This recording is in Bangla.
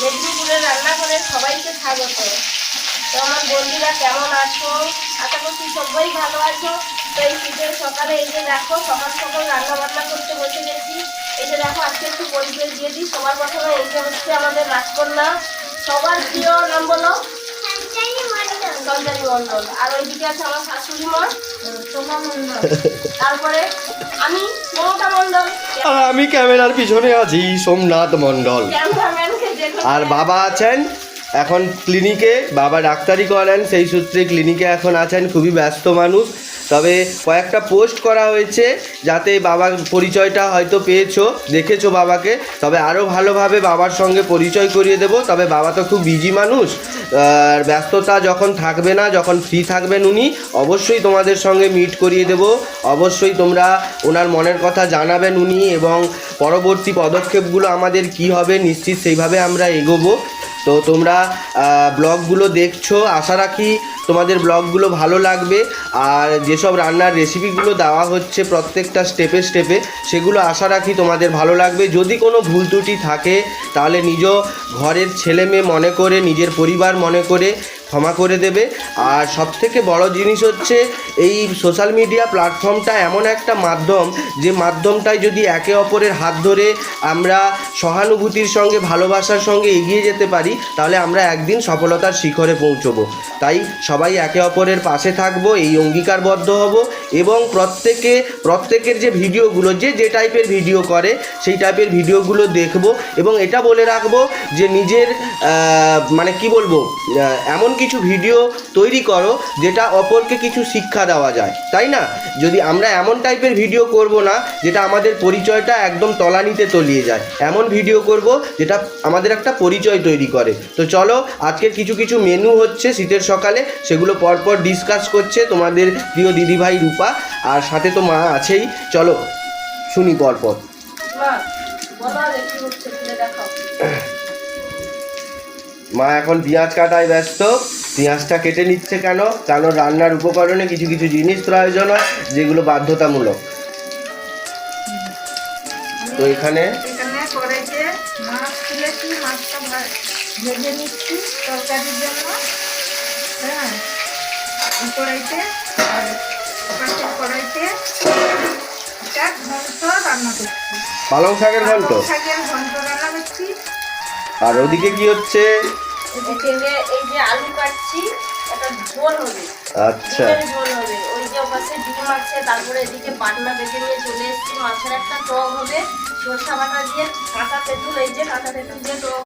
মেদিনীপুরের রান্নাঘরে সবাইকে স্বাগত। তো আমার বন্ধুরা কেমন আছো? আশা করছি সবাই ভালো আছো। তো এই শীতের সকালে এই যে দেখো সকাল সকাল রান্না বান্না করতে বসে গেছি। এই যে দেখো আজকে একটু পরিচয় দিয়ে দিই। সবার প্রথমে এই যে হচ্ছে আমাদের রাজকন্যা, সবার প্রিয় নাম বলো সঞ্চারী মণ্ডল। আর ওইদিকে আছে আমার শাশুড়ি মা সোমা মণ্ডল। তারপরে আমি মমতা মণ্ডল। আর আমি ক্যামেরার পিছনে আছি সোমনাথ মণ্ডল। ক্যামেরাম্যানকে যে আর বাবা আছেন এখন ক্লিনিকে, বাবা ডাক্তারি করেন, সেই সূত্রে ক্লিনিকে এখন আছেন, খুবই ব্যস্ত মানুষ। তবে কয়েকটা পোস্ট করা হয়েছে যাতে বাবার পরিচয়টা হয়তো পেয়েছো, দেখেছো বাবাকে, তবে আরও ভালোভাবে বাবার সঙ্গে পরিচয় করিয়ে দেব। তবে বাবা তো খুব বিজি মানুষ, আর ব্যস্ততা যখন থাকবে না, যখন ফ্রি থাকবেন উনি, অবশ্যই তোমাদের সঙ্গে মিট করিয়ে দেব। অবশ্যই তোমরা ওনার মনের কথা জানাবেন উনি, এবং পরবর্তী পদক্ষেপগুলো আমাদের কি হবে নিশ্চিত সেইভাবে আমরা এগোবো। তো তোমরা ব্লগগুলো দেখছো, আশা রাখি তোমাদের ব্লগগুলো ভালো লাগবে। আর যেসব রান্নার রেসিপিগুলো দেওয়া হচ্ছে প্রত্যেকটা স্টেপে স্টেপে, সেগুলো আশা রাখি তোমাদের ভালো লাগবে। যদি কোনো ভুল ত্রুটি থাকে তাহলে নিজ ঘরের ছেলে মেয়ে মনে করে, নিজের পরিবার মনে করে ক্ষমা করে দেবে। আর সবথেকে বড় জিনিস হচ্ছে এই সোশ্যাল মিডিয়া প্ল্যাটফর্মটা এমন একটা মাধ্যম, যে মাধ্যমটায় যদি একে অপরের হাত ধরে আমরা সহানুভূতির সঙ্গে, ভালোবাসার সঙ্গে এগিয়ে যেতে পারি, তাহলে আমরা একদিন সফলতার শিখরে পৌঁছবো। তাই সবাই একে অপরের পাশে থাকবো, এই অঙ্গীকারবদ্ধ হব। এবং প্রত্যেকের যে ভিডিওগুলো, যে টাইপের ভিডিও করে সেই টাইপের ভিডিওগুলো দেখব। এবং এটা বলে রাখবো যে নিজের মানে কি বলবো, এমন কিছু ভিডিও তৈরি করো যেটা অপরকে কিছু শিক্ষা দেওয়া যায়, তাই না? যদি আমরা এমন টাইপের ভিডিও করব না যেটা আমাদের পরিচয়টা একদম তলানিতে তলিয়ে যায়, এমন ভিডিও করব যেটা আমাদের একটা পরিচয় তৈরি করে। তো চলো, আজকের কিছু মেনু হচ্ছে শীতের সকালে, সেগুলো পরপর ডিসকাস করছে তোমাদের প্রিয় দিদিভাই রূপা, আর সাথে তো মা আছেই। চলো শুনি পরপর। মা এখন পেঁয়াজ কাটায় ব্যস্ত। পেঁয়াজটা কেটে নিচ্ছে কেন? কারণ রান্নার উপকরণে কিছু জিনিস প্রয়োজন হয় যেগুলো বাধ্যতামূলক। তো এখানে কড়াইতে মাছ তুলেছি, মাছটা ভেজে নিচ্ছি তরকারির জন্য। হ্যাঁ, কড়াইতে ঘন্ট রান্না করছি, পালং শাকের ঘন্ট। রান্না করছি। আর ওদিকে কি হচ্ছে? এই যে আলু কাটছি, একটা ঝোল হবে। আচ্ছা, ঝোল হবে। ওই যে ওপাশে ডিম আছে, তারপরে এদিকে বাটনা বেটে নিয়ে চলে এসেছি। মাছের একটা টক হবে সরষা বাটা দিয়ে, কাঁচা তেঁতুল, এই যে কাঁচা তেঁতুল দিয়ে টক